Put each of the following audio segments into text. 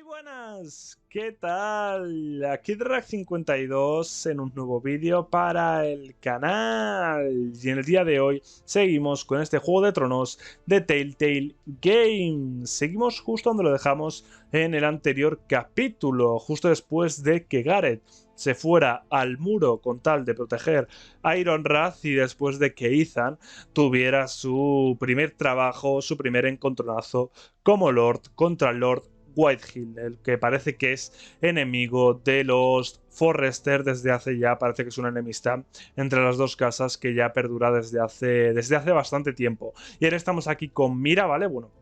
Buenas, ¿qué tal? Aquí Drag52 en un nuevo vídeo para el canal. Y en el día de hoy seguimos con este Juego de Tronos de Telltale Games. Seguimos justo donde lo dejamos en el anterior capítulo, justo después de que Gareth se fuera al muro con tal de proteger a Ironrath y después de que Ethan tuviera su primer trabajo, su primer encontronazo como Lord contra Lord Whitehill, el que parece que es enemigo de los Forrester desde hace ya, parece que es una enemistad entre las dos casas que ya perdura desde hace bastante tiempo. Y ahora estamos aquí con Myra, ¿vale? Bueno,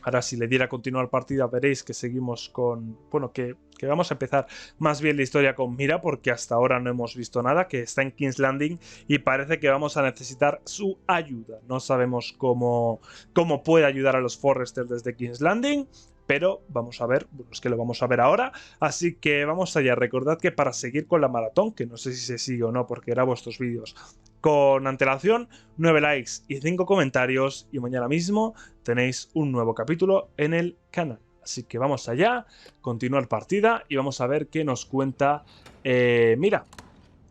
ahora si le diera a continuar partida veréis que seguimos con... Bueno, que vamos a empezar más bien la historia con Myra porque hasta ahora no hemos visto nada, que está en King's Landing y parece que vamos a necesitar su ayuda. No sabemos cómo puede ayudar a los Forrester desde King's Landing, pero vamos a ver, bueno, es que lo vamos a ver ahora, así que vamos allá. Recordad que para seguir con la maratón, que no sé si se sigue o no porque era vuestros vídeos, con antelación, 9 likes y 5 comentarios y mañana mismo tenéis un nuevo capítulo en el canal. Así que vamos allá, continuar partida y vamos a ver qué nos cuenta Myra.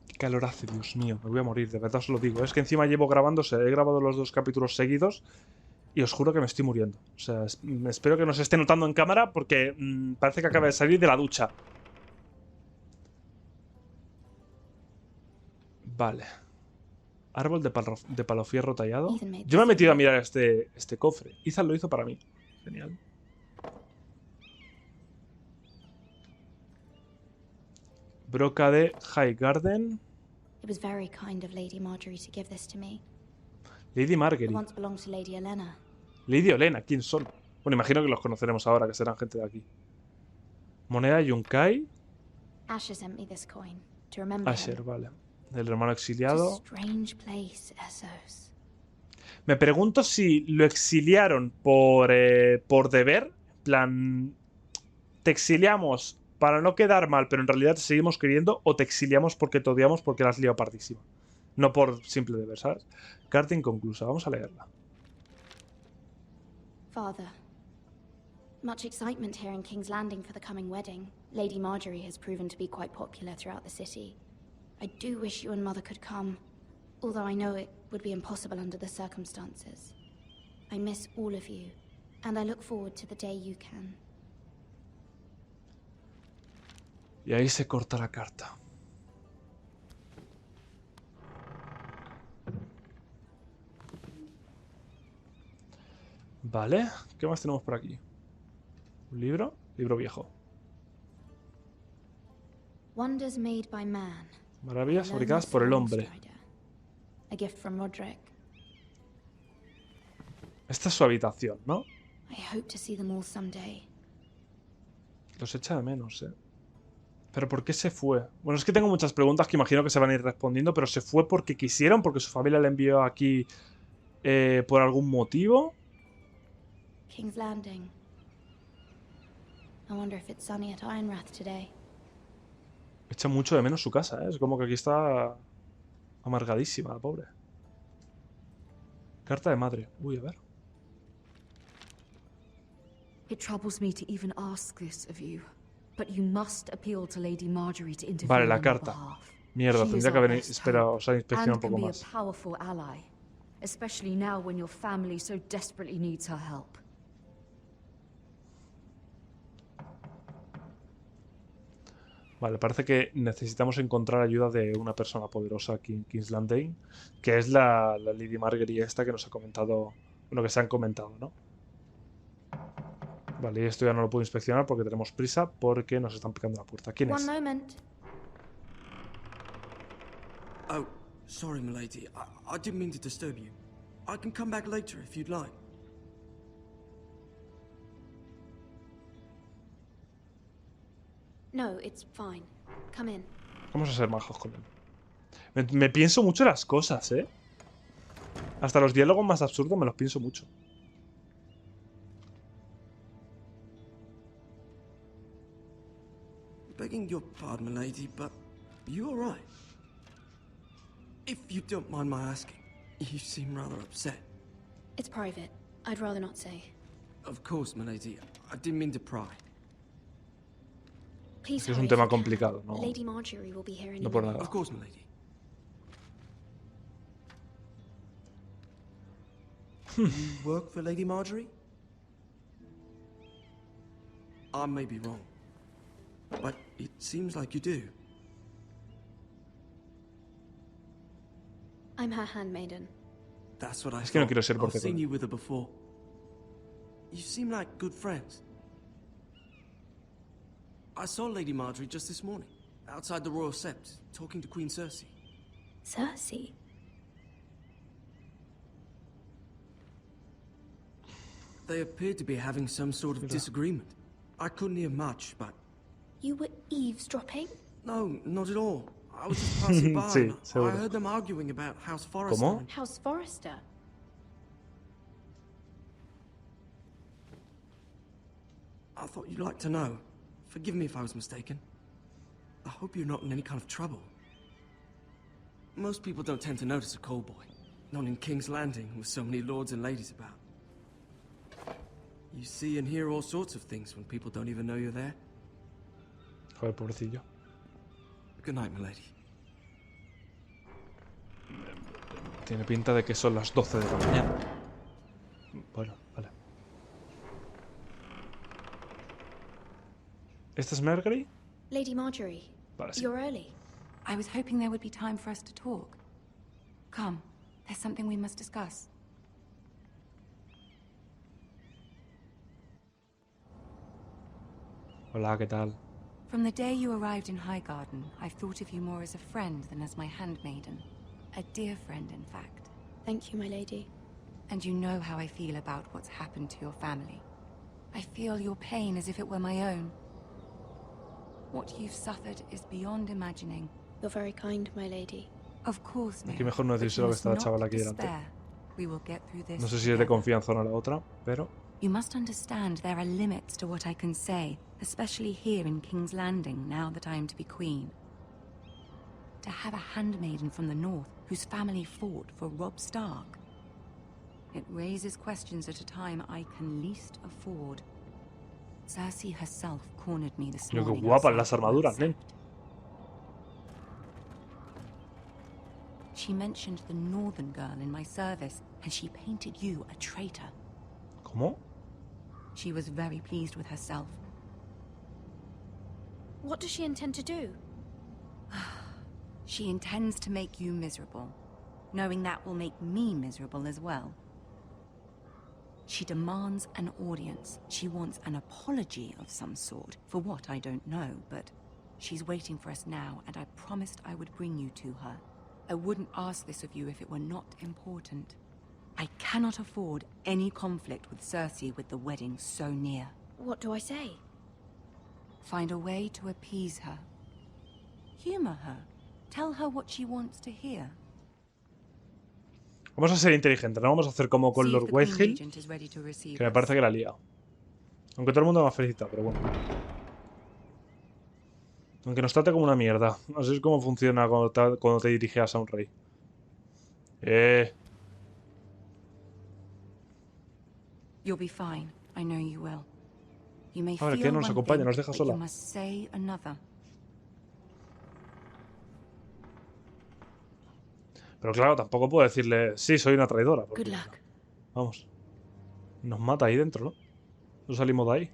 Qué calor hace, Dios mío, me voy a morir, de verdad os lo digo. Es que encima llevo grabándose, he grabado los 2 capítulos seguidos y os juro que me estoy muriendo. O sea, espero que no se esté notando en cámara porque parece que acaba de salir de la ducha. Vale. Árbol de palofierro tallado. Yo me he metido a mirar este cofre. Ethan lo hizo para mí. Genial. Broca de High Garden. It was very kind of Lady Marjorie to give this to me. Lady Marjorie. It once belonged to Lady Olenna. Lady Olenna, ¿quién son? Bueno, imagino que los conoceremos ahora, que serán gente de aquí. Moneda Yunkai. Asher sent me this coin to remember Asher, him. vale. El hermano exiliado. It's a strange place, Essos. Me pregunto si lo exiliaron por deber. En plan, te exiliamos para no quedar mal, pero en realidad te seguimos queriendo, o te exiliamos porque te odiamos porque la has liado partísima. No por simple deber, ¿sabes? Carta inconclusa. Vamos a leerla. Father, much excitement here in King's Landing for the coming wedding. Lady Marjorie has proven to be quite popular throughout the city. I do wish you and Mother could come, although I know it would be impossible under the circumstances. I miss all of you, and I look forward to the day you can. Y ahí se corta la carta. Vale, ¿qué más tenemos por aquí? ¿Un libro? Libro viejo. Wonders made by man. Maravillas fabricadas por el hombre. A gift from Roderick. Esta es su habitación, ¿no? I hope to see them all someday. Los echa de menos, ¿eh? ¿Pero por qué se fue? Bueno, es que tengo muchas preguntas que imagino que se van a ir respondiendo, pero ¿se fue porque quisieron? ¿Porque su familia le envió aquí por algún motivo? King's Landing. I wonder if it's sunny at Ironrath today. Echa mucho de menos su casa, ¿eh? Es como que aquí está amargadísima, la pobre. Carta de madre. Uy, a ver. It troubles me to even ask this of you, but you must appeal to Lady Marjorie to intervene Vale, la on your carta. behalf. Mierda, She tendría is que our haber best esperado, hope, o sea, inspeccionado un and poco can be más. a powerful ally, especially now when your family so desperately needs her help. Vale, parece que necesitamos encontrar ayuda de una persona poderosa aquí en King's Landing, que es la Lady Marjorie esta que nos ha comentado, bueno, que se han comentado, ¿no? Vale, y esto ya no lo puedo inspeccionar porque tenemos prisa, porque nos están picando la puerta. ¿Quién es? One moment. Oh, sorry, milady. I didn't mean to disturb you. I can come back later if you'd like. No, it's fine. Come in. Vamos a ser majos con él. Me pienso mucho las cosas, ¿eh? Hasta los diálogos más absurdos me los pienso mucho. Begging your pardon, milady, but you all right? If you don't mind my asking, you seem rather upset. It's private. I'd rather not say. Of course, milady. I didn't mean to pry. Please Es hurry un if tema you can. complicado, ¿no? Lady Marjorie will be here any No por minute. nada. Of course, milady. You work for Lady Marjorie? I may be wrong, but it seems like you do. I'm her handmaiden. That's what I Es que no thought. quiero ser I've borde seen con él. you with her before. You seem like good friends. I saw Lady Marjorie just this morning, outside the Royal Sept, talking to Queen Cersei. Cersei? They appeared to be having some sort of disagreement. I couldn't hear much, but... You were eavesdropping? No, not at all. I was just passing by. Sí, and I seguro. heard them arguing about House Forrester. ¿Cómo? and- House Forrester? I thought you'd like to know. Forgive me if I was mistaken. I hope you're not in any kind of trouble. Most people don't tend to notice a call boy. Not in King's Landing with so many lords and ladies about. You see and hear all sorts of things when people don't even know you're there. Joder, pobrecillo. Good night, milady. Tiene pinta de que son las 12 de la mañana. Bueno, vale. ¿Esta es Marjorie? Lady Marjorie, Vale, sí. you're early. I was hoping there would be time for us to talk. Come, there's something we must discuss. Hola, ¿qué tal? From the day you arrived in Highgarden, I've thought of you more as a friend than as my handmaiden. A dear friend, in fact. Thank you, my lady. And you know how I feel about what's happened to your family. I feel your pain as if it were my own. What you've suffered is beyond imagining. You're very kind, my lady. Of course, Aquí Myra, mejor no but decirse you lo que must está la not chavala aquí delante. despair. We will get through this No sé si es de together. confianza o no la otra, pero... You must understand there are limits to what I can say, especially here in King's Landing, now that I am to be queen. To have a handmaiden from the north whose family fought for Robb Stark. It raises questions at a time I can least afford. Cersei herself cornered me this Yo, qué morning. guapas outside las the armaduras, Royal nen. Sept. She mentioned the northern girl in my service, and she painted you a traitor. ¿Cómo? She was very pleased with herself. What does she intend to do? She intends to make you miserable, knowing that will make me miserable as well. She demands an audience. She wants an apology of some sort, for what I don't know, but she's waiting for us now, and I promised I would bring you to her. I wouldn't ask this of you if it were not important. I cannot afford any conflict with Cersei with the wedding so near. What do I say? Find a way to appease her. Humor her. Tell her what she wants to hear. Vamos a ser inteligentes, no vamos a hacer como con See if Lord the Queen Whitehill, Regent is ready to receive que me us. parece que la ha liado. Aunque todo el mundo me ha felicitado, pero bueno. Aunque nos trate como una mierda. Así es como funciona cuando te diriges a un rey. You'll be fine. I know you will. You may A ver, feel ¿qué nos one acompaña? thing, Nos deja but sola. you must say another. Pero claro, tampoco puedo decirle, sí, soy una traidora. Porque, Good luck. vamos. Nos mata ahí dentro, ¿no? No salimos de ahí.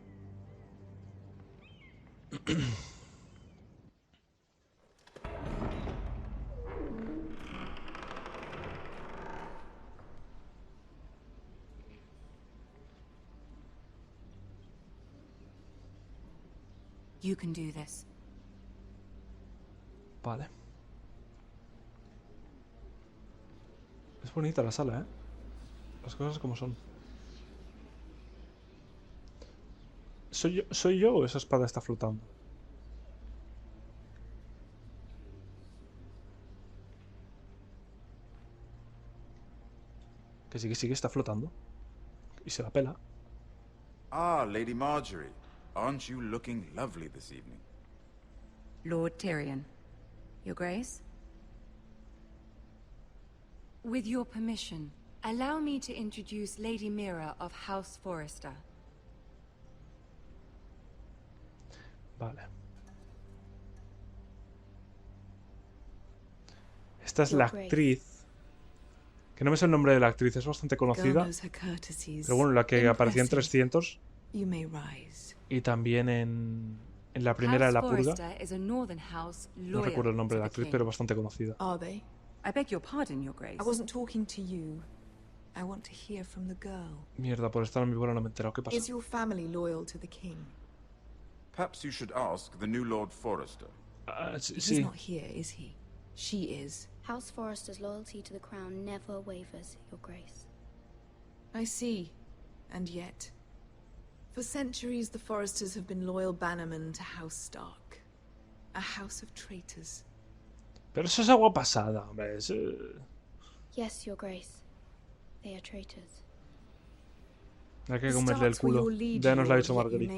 You can do this. Vale. Es bonita la sala, ¿eh? Las cosas como son. ¿Soy yo o esa espada está flotando? Que sí, que está flotando. Y se la pela. Ah, Lady Marjorie. Aren't you looking lovely this evening? Lord Tyrion. Your Grace? With your permission, allow me to introduce Lady Myra of House Forrester. Vale. Esta es la actriz. Que no me sé el nombre de la actriz, es bastante conocida. Pero bueno, la que aparecía en 300. Y también en la primera de la purga. No recuerdo el nombre de la actriz, pero bastante conocida. I beg your pardon, Your Grace. I wasn't talking to you. I want to hear from the girl. Mierda, por estar en mi bola no me he enterado. ¿Qué pasa? Is your family loyal to the king? Perhaps you should ask the new Lord Forrester. He's not here, is he? She is. House Forrester's loyalty to the crown never wavers, Your Grace. I see. And yet, for centuries the Forresters have been loyal bannermen to House Stark. A house of traitors. Pero eso es agua pasada, hombre. Yes, Your Grace. They are traitors. Hay que comerle el culo. Ya nos lo ha dicho Marguerite.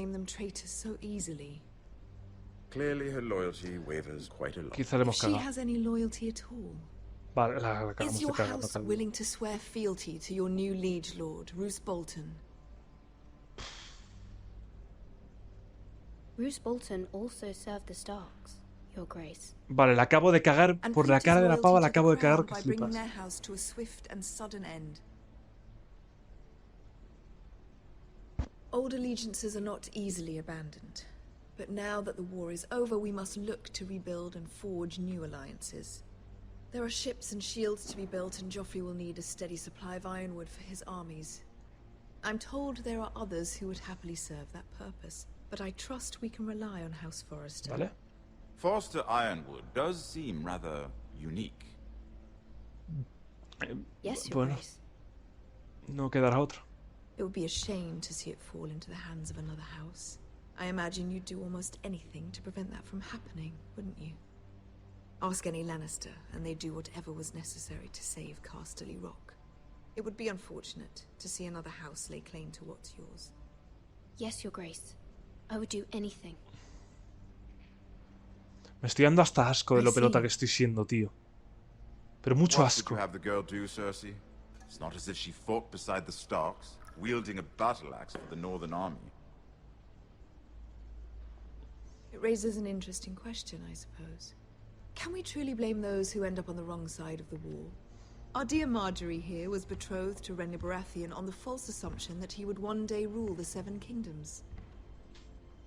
Clearly her loyalty wavers quite a lot. Quizá le hemos cagado. Vale, la cagamos Is de your cagar. house willing to swear fealty to your new liege lord, Roose Bolton? Roose Bolton also served the Starks, Your Grace. Vale, la acabo de cagar por la cara de la pava, la acabo de cagar que flipas. Old allegiances are not easily abandoned, but now that the war is over, we must look to rebuild and forge new alliances. There are ships and shields to be built, and Joffrey will need a steady supply of ironwood for his armies. I'm told there are others who would happily serve that purpose, but I trust we can rely on House Forrester. Vale. Forrester Ironwood does seem rather unique. Yes, Your Bueno, Grace. no quedará otra. It would be a shame to see it fall into the hands of another house. I imagine you'd do almost anything to prevent that from happening, wouldn't you? Ask any Lannister, and they'd do whatever was necessary to save Casterly Rock. It would be unfortunate to see another house lay claim to what's yours. Yes, Your Grace. I would do anything. Me estoy dando hasta asco de lo pelota que estoy siendo, tío. Pero mucho What would asco. you have the girl do, Cersei? It's not as if she fought beside the Starks, wielding a battle axe for the Northern Army. It raises an interesting question, I suppose. Can we truly blame those who end up on the wrong side of the war? Our dear Marjorie here was betrothed to Renly Baratheon on the false assumption that he would one day rule the Seven Kingdoms.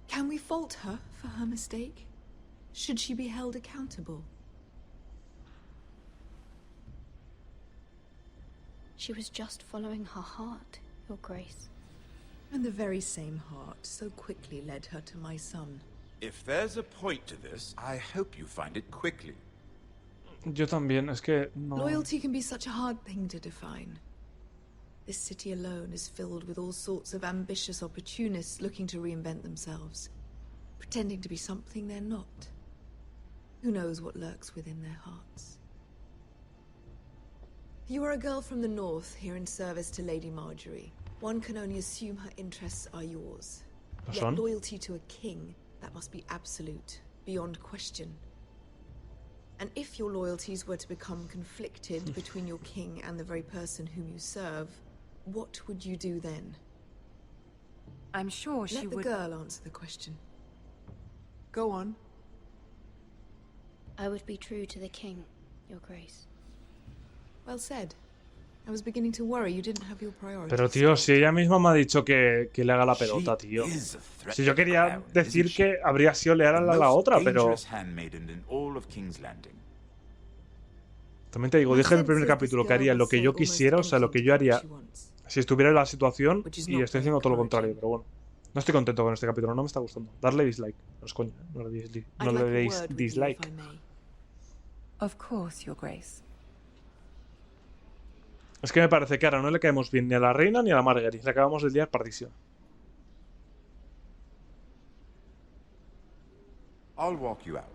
Can we fault her for her mistake? Should she be held accountable? She was just following her heart, Your Grace. And the very same heart so quickly led her to my son. If there's a point to this, I hope you find it quickly. Yo también, es que no. Loyalty can be such a hard thing to define. This city alone is filled with all sorts of ambitious opportunists looking to reinvent themselves, pretending to be something they're not. Who knows what lurks within their hearts? You are a girl from the north, here in service to Lady Marjorie. One can only assume her interests are yours. Yet loyalty to a king, that must be absolute, beyond question. And if your loyalties were to become conflicted between your king and the very person whom you serve, what would you do then? I'm sure she would... Let the girl answer the question. Go on. I would be true to the king, Your Grace. Well said. I was beginning to worry you didn't have your priorities. Pero tío, si ella misma me ha dicho que le haga la pelota, tío. Si yo quería decir que habría sido leal a la otra, pero... También te digo, dije en el primer capítulo que haría lo que yo quisiera, o sea, lo que yo haría si estuviera en la situación, y estoy haciendo todo lo contrario, pero bueno. No estoy contento con este capítulo, no me está gustando. Darle dislike. No es coño, no le deis dislike. Of course, Your Grace. Es que me parece que ahora no le caemos bien ni a la reina ni a la Marguerite. Le acabamos de liar partición. I'll walk you out.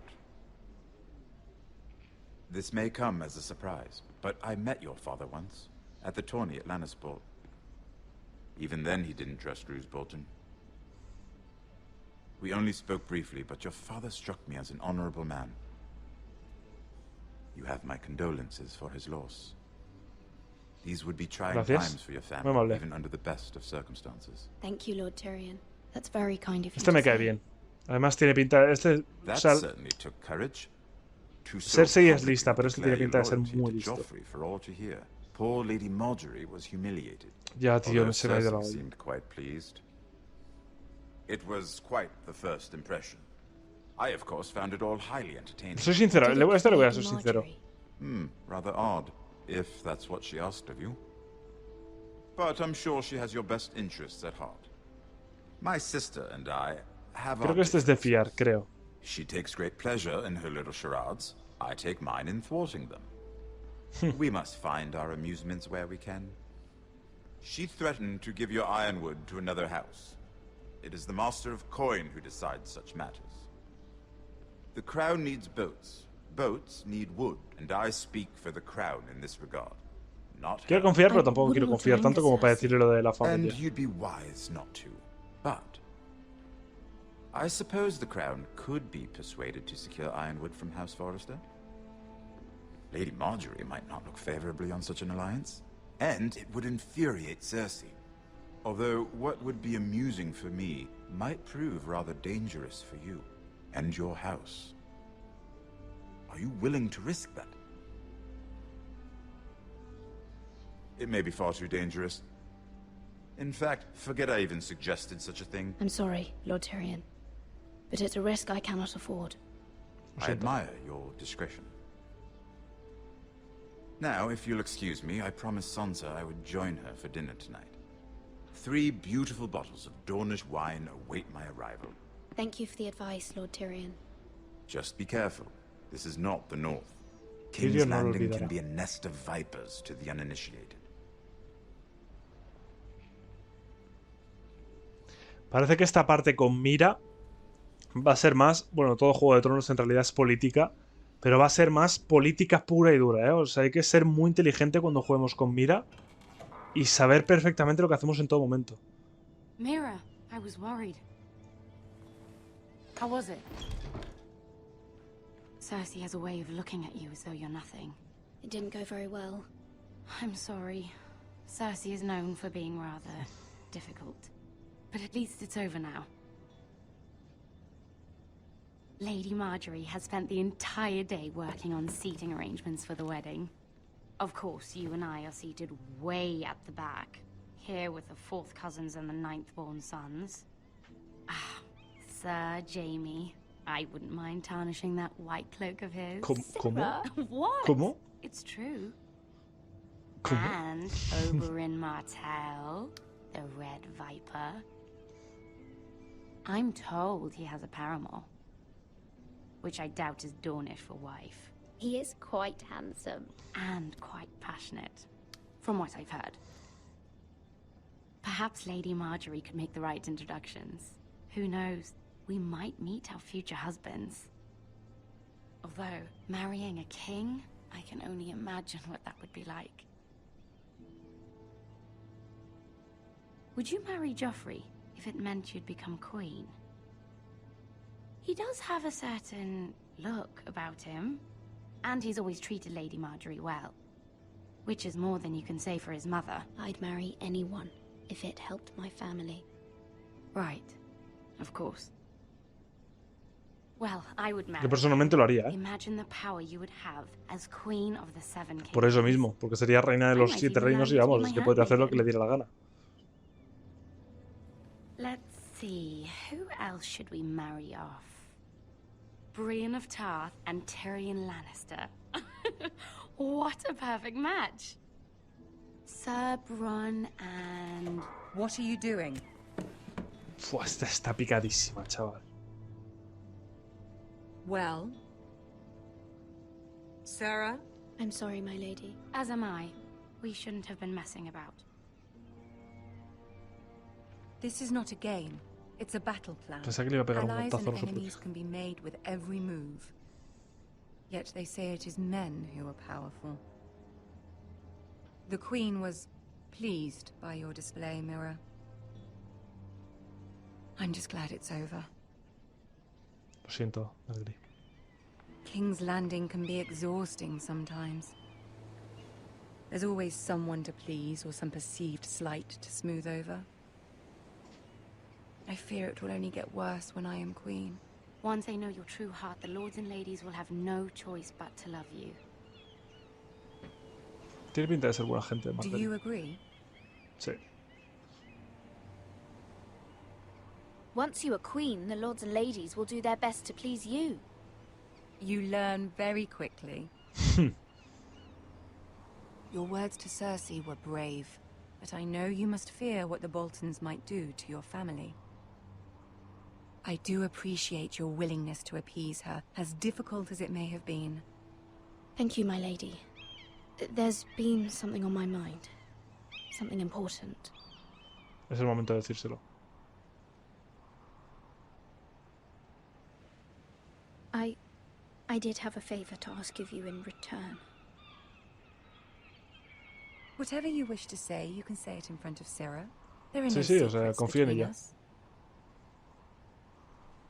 This may come as a surprise, but I met your father once, at the tourney at Lannisport. Even then he didn't trust Roose Bolton. We only spoke briefly, but your father struck me as an honorable man. You have my condolences for his loss. These would be trying times for your family, even under the best of circumstances. Thank you, Lord Tyrion. That's very kind of you. Este me cae bien. Además tiene pinta... That certainly took courage. to so Cersei es publicly lista, pero este tiene declare pinta de your ser loyalty muy to listo. Joffrey for all to hear. Poor Lady Marjorie was humiliated. Ya, tío, Although se me ha ido la Cersei olla. seemed quite pleased. It was quite the first impression. I, of course, found it all highly entertaining. Soy sincero, Did le voy a it estar, le voy a please ser sincero. Marjorie? Rather odd, if that's what she asked of you. But I'm sure she has your best interests at heart. My sister and I have Creo our que este es de fiar, differences. creo. She takes great pleasure in her little charades. I take mine in thwarting them. We must find our amusements where we can. She threatened to give your ironwood to another house. It is the Master of Coin who decides such matters. The Crown needs boats. Boats need wood, and I speak for the Crown in this regard. Not Quiero her. confiar, pero I tampoco quiero wouldn't confiar mind tanto a como para Cersei. decirle lo de la And familia. you'd be wise not to. But I suppose the Crown could be persuaded to secure ironwood from House Forrester. Lady Marjorie might not look favorably on such an alliance, and it would infuriate Cersei. Although what would be amusing for me might prove rather dangerous for you and your house. Are you willing to risk that? It may be far too dangerous. In fact, forget I even suggested such a thing. I'm sorry, Lord Tyrion. But it's a risk I cannot afford. I admire your discretion. Now, if you'll excuse me, I promised Sansa I would join her for dinner tonight. 3 beautiful bottles of Dornish wine await my arrival. Thank you for the advice, Lord Tyrion. Just be careful. This is not the North. Tyrion King's no lo Landing olvidará. can be a nest of vipers to the uninitiated. Parece que esta parte con Myra va a ser más... Bueno, todo Juego de Tronos en realidad es política, pero va a ser más política pura y dura, ¿eh? O sea, hay que ser muy inteligente cuando juguemos con Myra y saber perfectamente lo que hacemos en todo momento. Myra, I was worried. How was it? Cersei has a way of looking at you as though you're nothing. It didn't go very well. I'm sorry. Cersei is known for being rather difficult. But at least it's over now. Lady Marjorie has spent the entire day working on seating arrangements for the wedding. Of course, you and I are seated way at the back, here with the 4th cousins and the 9th-born sons. Ah, Sir Jaime. I wouldn't mind tarnishing that white cloak of his. ¿Cómo? What? ¿Cómo? It's true. ¿Cómo? And Oberyn Martell, the Red Viper. I'm told he has a paramour, which I doubt is Dornish for wife. He is quite handsome. And quite passionate, from what I've heard. Perhaps Lady Marjorie could make the right introductions. Who knows? We might meet our future husbands. Although, marrying a king, I can only imagine what that would be like. Would you marry Joffrey if it meant you'd become queen? He does have a certain look about him, and he's always treated Lady Marjorie well. Which is more than you can say for his mother. I'd marry anyone if it helped my family. Right. Of course. Well, I would marry. Yo personalmente lo haría, ¿eh? Imagine the power you would have as queen of the 7 kingdoms. Por eso mismo, porque sería reina de los 7 reinos y vamos, es que podría hacer lo que le diera la gana. Let's see, who else should we marry off? Brienne of Tarth and Tyrion Lannister. What a perfect match. Sir Bronn and... What are you doing? Fua, esta está picadísima, chaval. Well? Sarah? I'm sorry, my lady. As am I. We shouldn't have been messing about. This is not a game. It's a battle plan. Pensaba que le iba a pegar un Allies montazo a and los enemies can be made with every move. Yet they say it is men who are powerful. The Queen was pleased by your display, Myra. I'm just glad it's over. Lo siento, Marguerite. King's Landing can be exhausting sometimes. There's always someone to please or some perceived slight to smooth over. I fear it will only get worse when I am queen. Once they know your true heart, the lords and ladies will have no choice but to love you. Tiene pinta de ser buena gente, Do Margaery. you agree? Sí. Once you are queen, the lords and ladies will do their best to please you. You learn very quickly. Your words to Cersei were brave, but I know you must fear what the Boltons might do to your family. I do appreciate your willingness to appease her, as difficult as it may have been. Thank you, my lady. There's been something on my mind. Something important. Es el momento de decírselo. I did have a favor to ask of you in return. Whatever you wish to say, you can say it in front of Sarah. There are Sí, no sí, o sea, secrets confía en between ella. us.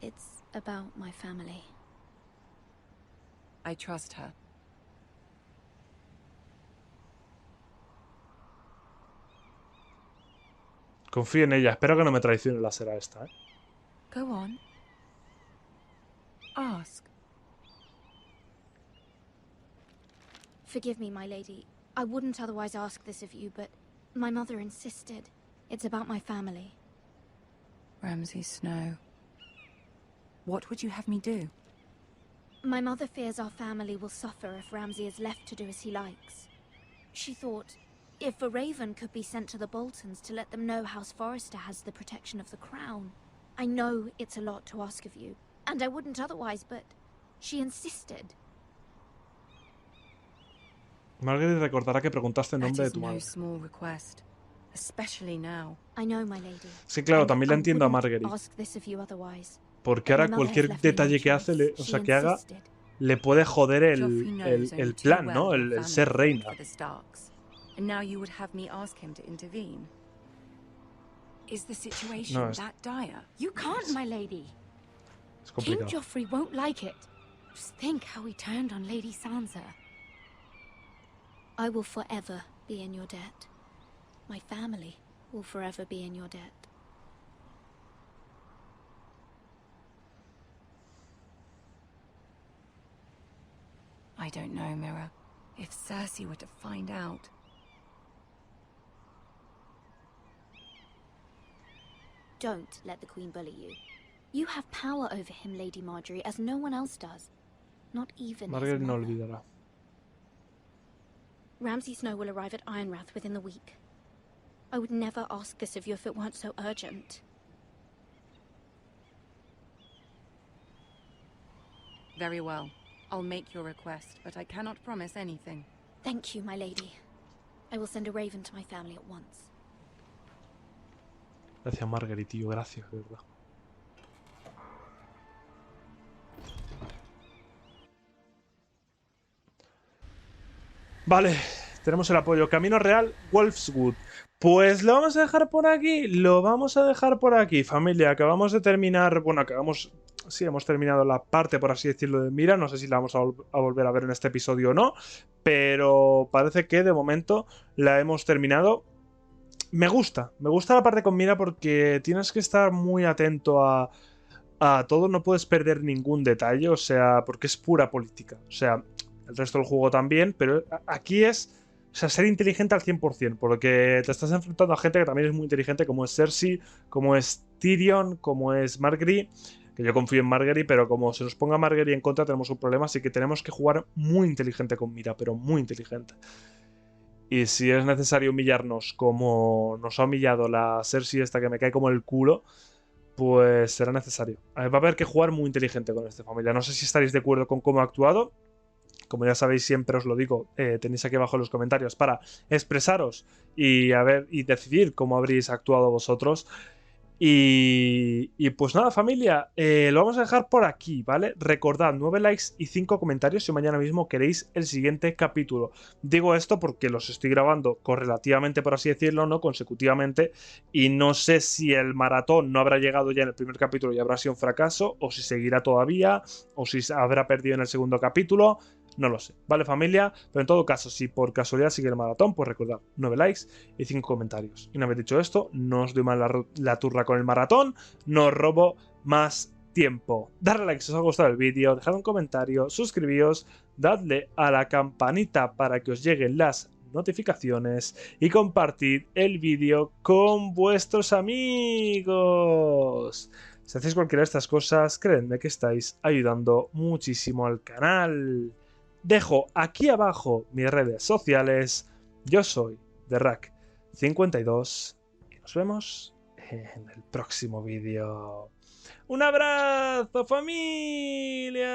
It's about my family. I trust her. Confío en ella. Espero que no me traicione la Sera esta, ¿eh? Go on. Ask. Forgive me, my lady. I wouldn't otherwise ask this of you, but my mother insisted. It's about my family. Ramsay Snow. What would you have me do? My mother fears our family will suffer if Ramsay is left to do as he likes. She thought, if a raven could be sent to the Boltons to let them know House Forrester has the protection of the crown. I know it's a lot to ask of you, and I wouldn't otherwise, but she insisted. Margaery recordará que preguntaste el That nombre de is tu no madre. small request, especially now. I know, my lady. Sí, claro, And también le I entiendo a wouldn't Margaery. ask this of you otherwise. Porque But ahora my mother has cualquier left me no detalle que hace, choice. o She sea, que haga, insisted. le puede joder Joffrey knows only el too plan, well ¿no? your El family ser fought reina. for the Starks. And now you would have me ask him to intervene. Is the situation No, es- that dire? You can't, my lady. Es King complicado. Joffrey won't like it. Just think how he turned on Lady Sansa. I will forever be in your debt. My family will forever be in your debt. I don't know, Myra. If Cersei were to find out... Don't let the Queen bully you. You have power over him, Lady Marjorie, as no one else does. Not even his Margaery no mother. olvidará. Ramsay Snow will arrive at Ironrath within the week. I would never ask this of you if it weren't so urgent. Very well. I'll make your request, but I cannot promise anything. Thank you, my lady. I will send a raven to my family at once. Gracias, Margaery, tío. Gracias, de verdad. Vale, tenemos el apoyo. Camino Real, Wolfswood. Pues lo vamos a dejar por aquí. Lo vamos a dejar por aquí, familia. Acabamos de terminar. Bueno, acabamos. Sí, hemos terminado la parte, por así decirlo, de Myra. No sé si la vamos a volver a ver en este episodio o no. Pero parece que de momento la hemos terminado. Me gusta la parte con Myra porque tienes que estar muy atento a todo. No puedes perder ningún detalle. O sea, porque es pura política. O sea, el resto del juego también. Pero aquí es. O sea, ser inteligente al 100%, porque te estás enfrentando a gente que también es muy inteligente, como es Cersei, como es Tyrion, como es Margaery, que yo confío en Margaery, pero como se nos ponga Margaery en contra tenemos un problema, así que tenemos que jugar muy inteligente con Myra, pero muy inteligente. Y si es necesario humillarnos como nos ha humillado la Cersei esta que me cae como el culo, pues será necesario. Va a haber que jugar muy inteligente con esta familia. No sé si estaréis de acuerdo con cómo ha actuado. Como ya sabéis, siempre os lo digo, tenéis aquí abajo en los comentarios para expresaros y decidir cómo habréis actuado vosotros. Y pues nada, familia, lo vamos a dejar por aquí, ¿vale? Recordad, 9 likes y 5 comentarios si mañana mismo queréis el siguiente capítulo. Digo esto porque los estoy grabando correlativamente, por así decirlo, ¿no? Consecutivamente, y no sé si el maratón no habrá llegado ya en el primer capítulo y habrá sido un fracaso, o si seguirá todavía, o si habrá perdido en el segundo capítulo. No lo sé, ¿vale, familia? Pero en todo caso, si por casualidad sigue el maratón, pues recordad, 9 likes y 5 comentarios. Y una vez dicho esto, no os doy más la turra con el maratón, no os robo más tiempo. Darle like si os ha gustado el vídeo, dejad un comentario, suscribíos, dadle a la campanita para que os lleguen las notificaciones y compartid el vídeo con vuestros amigos. Si hacéis cualquiera de estas cosas, creedme que estáis ayudando muchísimo al canal. Dejo aquí abajo mis redes sociales. Yo soy TheRack52 y nos vemos en el próximo vídeo. ¡Un abrazo, familia!